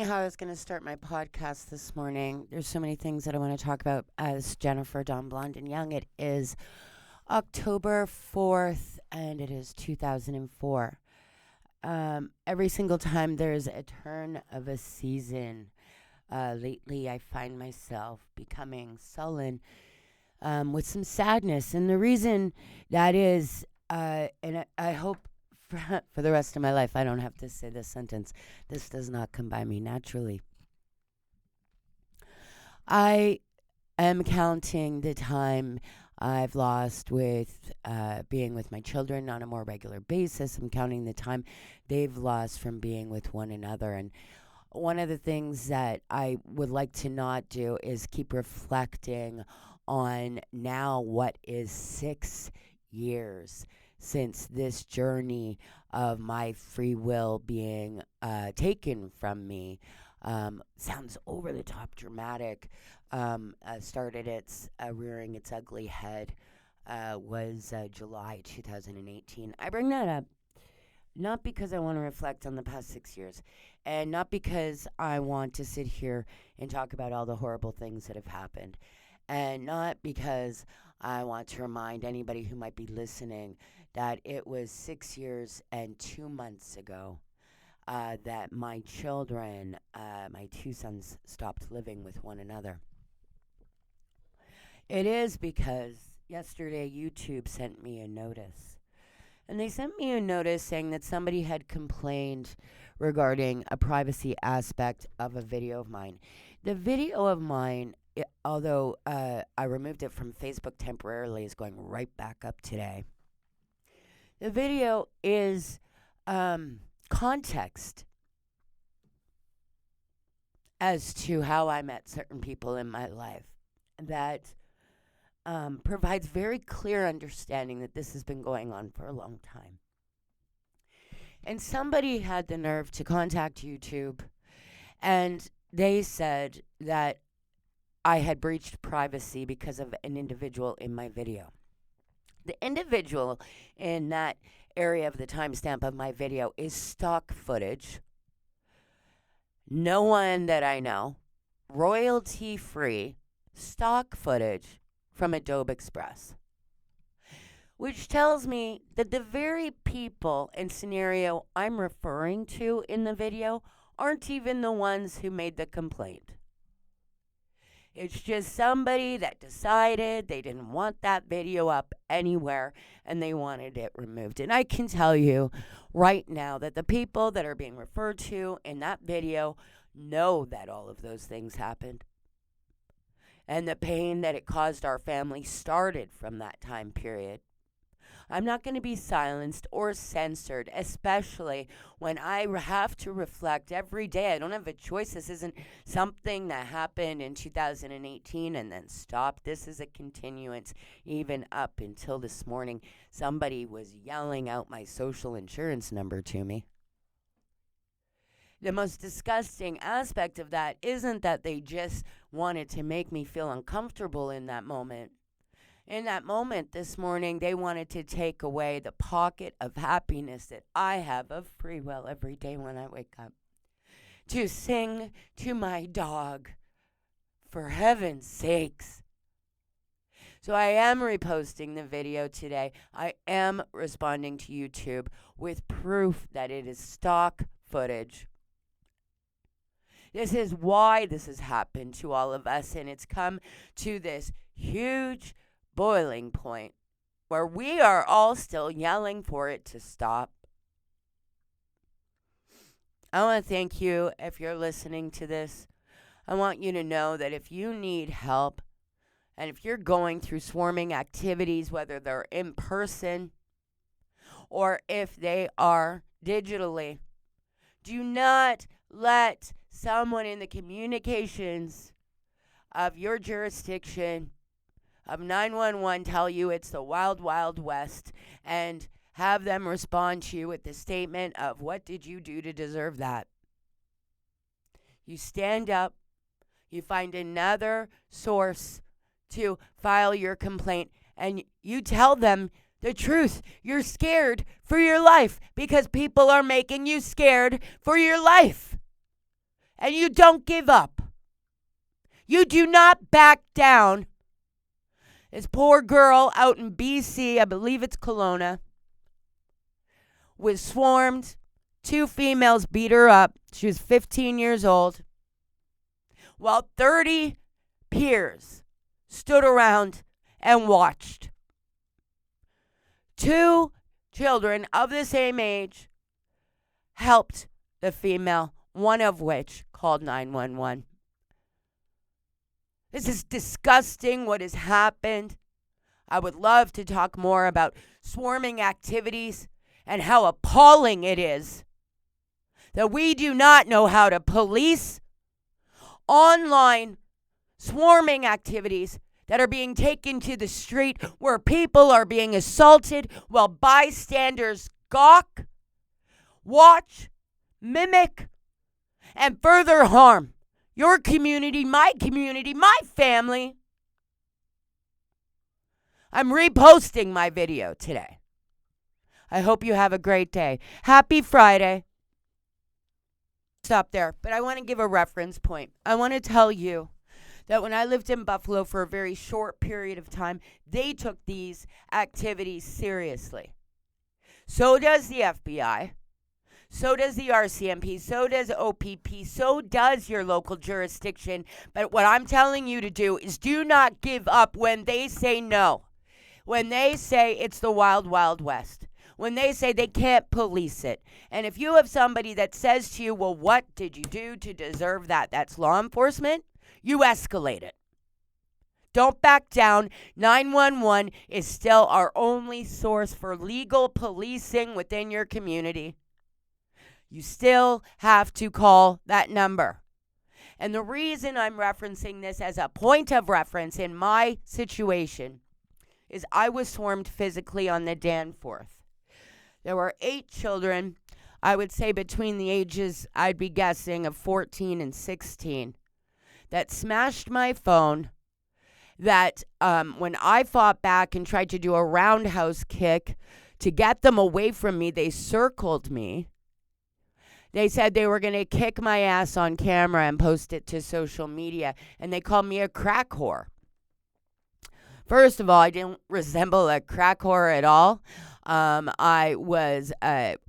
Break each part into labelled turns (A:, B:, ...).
A: how I was going to start my podcast this morning. There's so many things that I want to talk about as Jennifer Dawn Blonde and Young. It is October 4th, and it is 2004. Every single time there's a turn of a season, lately I find myself becoming sullen with some sadness. And the reason that is, and I hope for the rest of my life I don't have to say this sentence. This does not come by me naturally. I am counting the time I've lost with being with my children on a more regular basis. I'm counting the time they've lost from being with one another. And one of the things that I would like to not do is keep reflecting on now what is 6 years since this journey of my free will being taken from me. Sounds over the top dramatic. Started its rearing its ugly head was July 2018. I bring that up not because I want to reflect on the past 6 years, and not because I want to sit here and talk about all the horrible things that have happened, and not because I want to remind anybody who might be listening that it was 6 years and 2 months ago that my children, my two sons, stopped living with one another. It is because yesterday YouTube sent me a notice. And they sent me a notice saying that somebody had complained regarding a privacy aspect of a video of mine. The video of mine, although I removed it from Facebook temporarily, is going right back up today. The video is context as to how I met certain people in my life that provides very clear understanding that this has been going on for a long time. And somebody had the nerve to contact YouTube, and they said that I had breached privacy because of an individual in my video. The individual in that area of the timestamp of my video is stock footage. No one that I know, royalty-free stock footage from Adobe Express, which tells me that the very people and scenario I'm referring to in the video aren't even the ones who made the complaint. It's just somebody that decided they didn't want that video up anywhere and they wanted it removed. And I can tell you right now that the people that are being referred to in that video know that all of those things happened. And the pain that it caused our family started from that time period. I'm not going to be silenced or censored, especially when I have to reflect every day. I don't have a choice. This isn't something that happened in 2018 and then stopped. This is a continuance even up until this morning. Somebody was yelling out my social insurance number to me. The most disgusting aspect of that isn't that they just wanted to make me feel uncomfortable in that moment. In that moment this morning, they wanted to take away the pocket of happiness that I have of free will every day when I wake up. To sing to my dog, for heaven's sakes. So I am reposting the video today. I am responding to YouTube with proof that it is stock footage. This is why this has happened to all of us, and it's come to this huge boiling point where we are all still yelling for it to stop. I want to thank you if you're listening to this. I want you to know that if you need help and if you're going through swarming activities, whether they're in person or if they are digitally, do not let someone in the communications of your jurisdiction of 911 tell you it's the wild, wild west and have them respond to you with the statement of what did you do to deserve that. You stand up, you find another source to file your complaint, and you tell them the truth. You're scared for your life because people are making you scared for your life. and you don't give up. You do not back down. This poor girl out in BC, I believe it's Kelowna, was swarmed. 2 females beat her up. She was 15 years old. While 30 peers stood around and watched. 2 children of the same age helped the female, one of which called 911. This is disgusting what has happened. I would love to talk more about swarming activities and how appalling it is that we do not know how to police online swarming activities that are being taken to the street where people are being assaulted while bystanders gawk, watch, mimic, and further harm your community, my family. I'm reposting my video today. I hope you have a great day. Happy Friday. Stop there, but I want to give a reference point. I want to tell you that when I lived in Buffalo for a very short period of time, they took these activities seriously. So does the FBI. So does the RCMP. So does OPP. So does your local jurisdiction. But what I'm telling you to do is do not give up when they say no. When they say it's the wild, wild west. When they say they can't police it. And if you have somebody that says to you, well, what did you do to deserve that? That's law enforcement. You escalate it. Don't back down. 911 is still our only source for legal policing within your community. You still have to call that number. And the reason I'm referencing this as a point of reference in my situation is I was swarmed physically on the Danforth. There were 8 children, I would say between the ages, I'd be guessing, of 14 and 16, that smashed my phone, that when I fought back and tried to do a roundhouse kick to get them away from me, they circled me. They said they were going to kick my ass on camera and post it to social media, and they called me a crack whore. First of all, I didn't resemble a crack whore at all. I was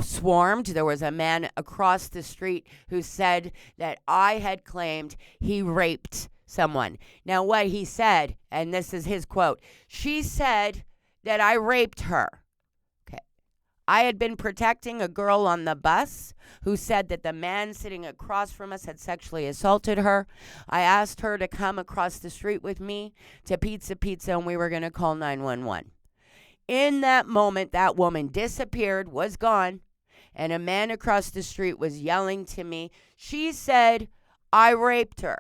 A: swarmed. There was a man across the street who said that I had claimed he raped someone. Now, what he said, and this is his quote, she said that I raped her. Okay. I had been protecting a girl on the bus who said that the man sitting across from us had sexually assaulted her. I asked her to come across the street with me to Pizza, and we were going to call 911. In that moment, that woman disappeared, was gone, and a man across the street was yelling to me. She said, I raped her.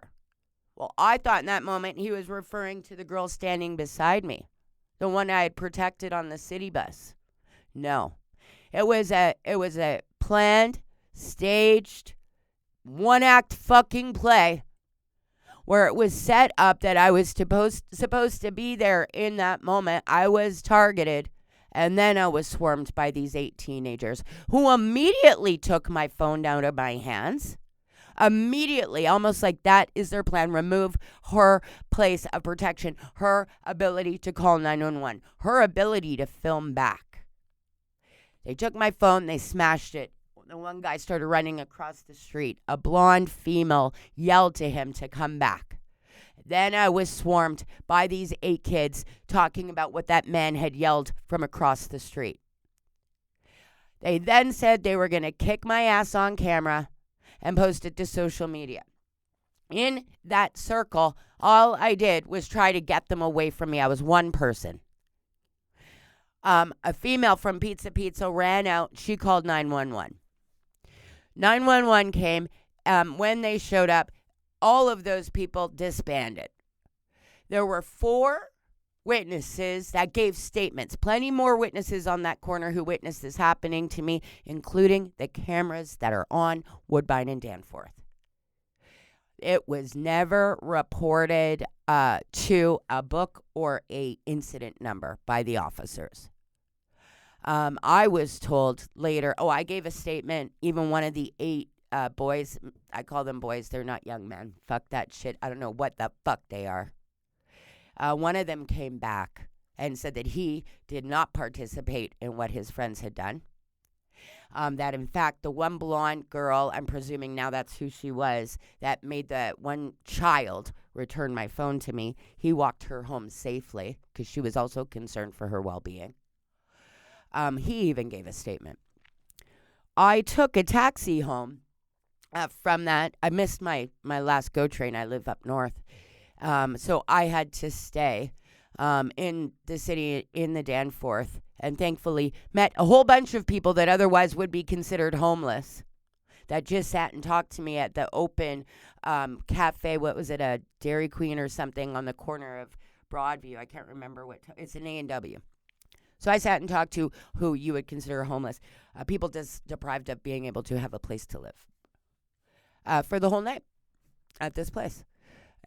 A: Well, I thought in that moment he was referring to the girl standing beside me, the one I had protected on the city bus. No. It was a planned, staged, one-act fucking play where it was set up that I was supposed to be there in that moment. I was targeted, and then I was swarmed by these 8 teenagers who immediately took my phone out of my hands. Immediately, almost like that is their plan. Remove her place of protection, her ability to call 911, her ability to film back. They took my phone, they smashed it. The one guy started running across the street. A blonde female yelled to him to come back. Then I was swarmed by these 8 kids talking about what that man had yelled from across the street. They then said they were going to kick my ass on camera and post it to social media. In that circle, all I did was try to get them away from me. I was one person. A female from Pizza ran out. She called 911. 911 came. When they showed up, all of those people disbanded. There were 4 witnesses that gave statements. Plenty more witnesses on that corner who witnessed this happening to me, including the cameras that are on Woodbine and Danforth. It was never reported to a book or a incident number by the officers. I was told later, I gave a statement, even one of the 8 boys. I call them boys. They're not young men. Fuck that shit. I don't know what the fuck they are. One of them came back and said that he did not participate in what his friends had done. That in fact, the one blonde girl, I'm presuming now that's who she was, that made the one child return my phone to me, he walked her home safely because she was also concerned for her well-being. He even gave a statement. I took a taxi home from that. I missed my last GO train. I live up north. So I had to stay in the city, in the Danforth, and thankfully met a whole bunch of people that otherwise would be considered homeless that just sat and talked to me at the open cafe. What was it, a Dairy Queen or something on the corner of Broadview? I can't remember what. It's an A&W. So I sat and talked to who you would consider homeless, people just deprived of being able to have a place to live for the whole night at this place.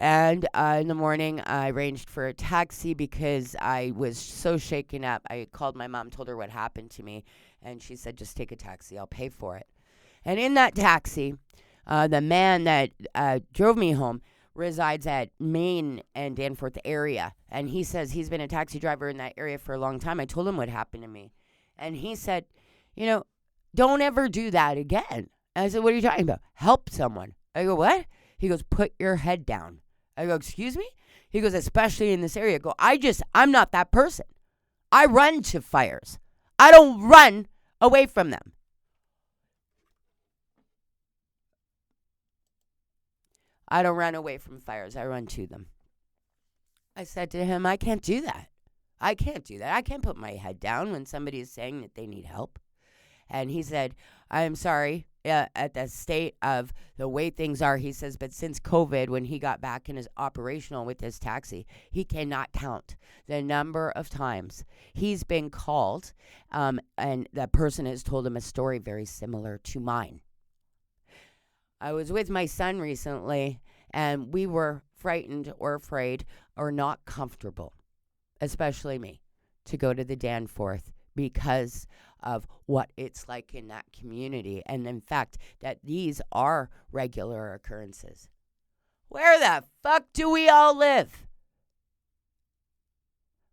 A: And in the morning, I arranged for a taxi because I was so shaken up. I called my mom, told her what happened to me, and she said, just take a taxi. I'll pay for it. And in that taxi, the man that drove me home resides at Main and Danforth area. And he says he's been a taxi driver in that area for a long time. I told him what happened to me. And he said, don't ever do that again. And I said, what are you talking about? Help someone. I go, what? He goes, put your head down. I go, excuse me? He goes, especially in this area. I go, I'm not that person. I run to fires. I don't run away from them. I don't run away from fires. I run to them. I said to him, I can't do that. I can't do that. I can't put my head down when somebody is saying that they need help. And he said, I'm sorry, at the state of the way things are, he says, but since COVID, when he got back and is operational with his taxi, he cannot count the number of times he's been called, and that person has told him a story very similar to mine. I was with my son recently, and we were frightened or afraid or not comfortable, especially me, to go to the Danforth because of what it's like in that community. And in fact, that these are regular occurrences. Where the fuck do we all live?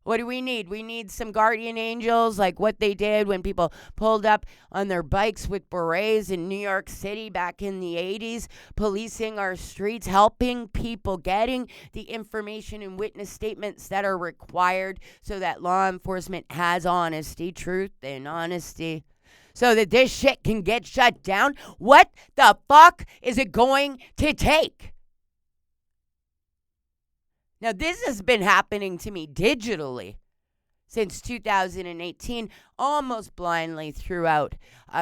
A: What do we need? We need some guardian angels like what they did when people pulled up on their bikes with berets in New York City back in the 80s, policing our streets, helping people, getting the information and witness statements that are required so that law enforcement has honesty, truth, and honesty, so that this shit can get shut down. What the fuck is it going to take? Now, this has been happening to me digitally since 2018, almost blindly throughout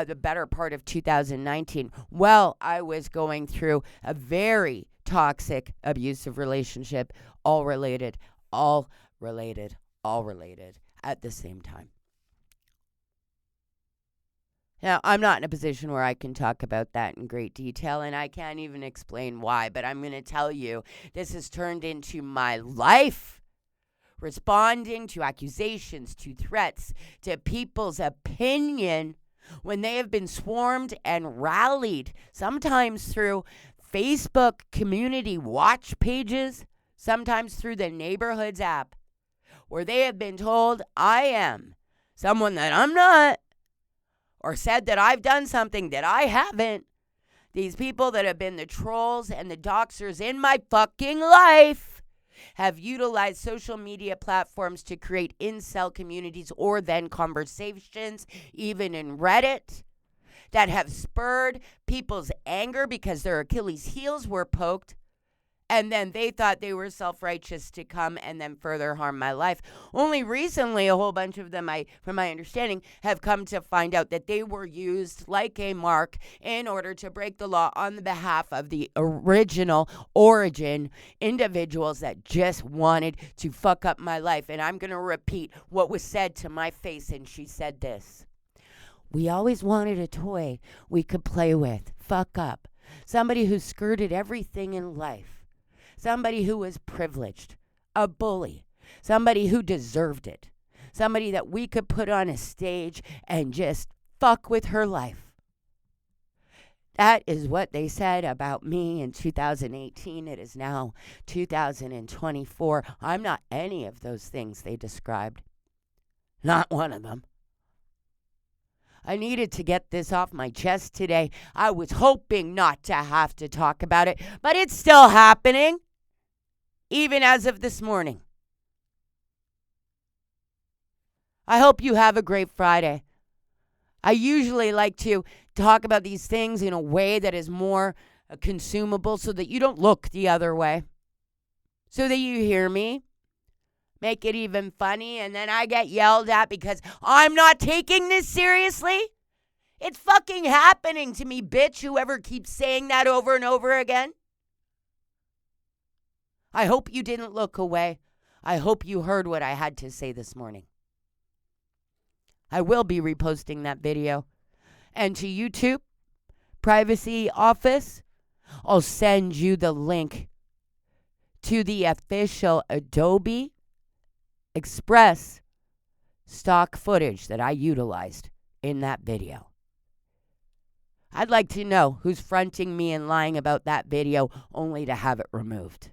A: the better part of 2019. Well, I was going through a very toxic, abusive relationship, all related at the same time. Now, I'm not in a position where I can talk about that in great detail, and I can't even explain why, but I'm going to tell you this has turned into my life, responding to accusations, to threats, to people's opinion when they have been swarmed and rallied, sometimes through Facebook community watch pages, sometimes through the Neighborhoods app, where they have been told I am someone that I'm not, or said that I've done something that I haven't. These people that have been the trolls and the doxers in my fucking life have utilized social media platforms to create incel communities or then conversations, even in Reddit, that have spurred people's anger because their Achilles heels were poked. And then they thought they were self-righteous to come and then further harm my life. Only recently, a whole bunch of them, from my understanding, have come to find out that they were used like a mark in order to break the law on the behalf of the original origin individuals that just wanted to fuck up my life. And I'm going to repeat what was said to my face, and she said this. We always wanted a toy we could play with. Fuck up. Somebody who skirted everything in life. Somebody who was privileged, a bully, somebody who deserved it, somebody that we could put on a stage and just fuck with her life. That is what they said about me in 2018. It is now 2024. I'm not any of those things they described. Not one of them. I needed to get this off my chest today. I was hoping not to have to talk about it, but it's still happening, even as of this morning. I hope you have a great Friday. I usually like to talk about these things in a way that is more consumable so that you don't look the other way, so that you hear me. Make it even funny, and then I get yelled at because I'm not taking this seriously. It's fucking happening to me, bitch, whoever keeps saying that over and over again. I hope you didn't look away. I hope you heard what I had to say this morning. I will be reposting that video. And to YouTube, Privacy Office, I'll send you the link to the official Adobe Express stock footage that I utilized in that video. I'd like to know who's fronting me and lying about that video only to have it removed.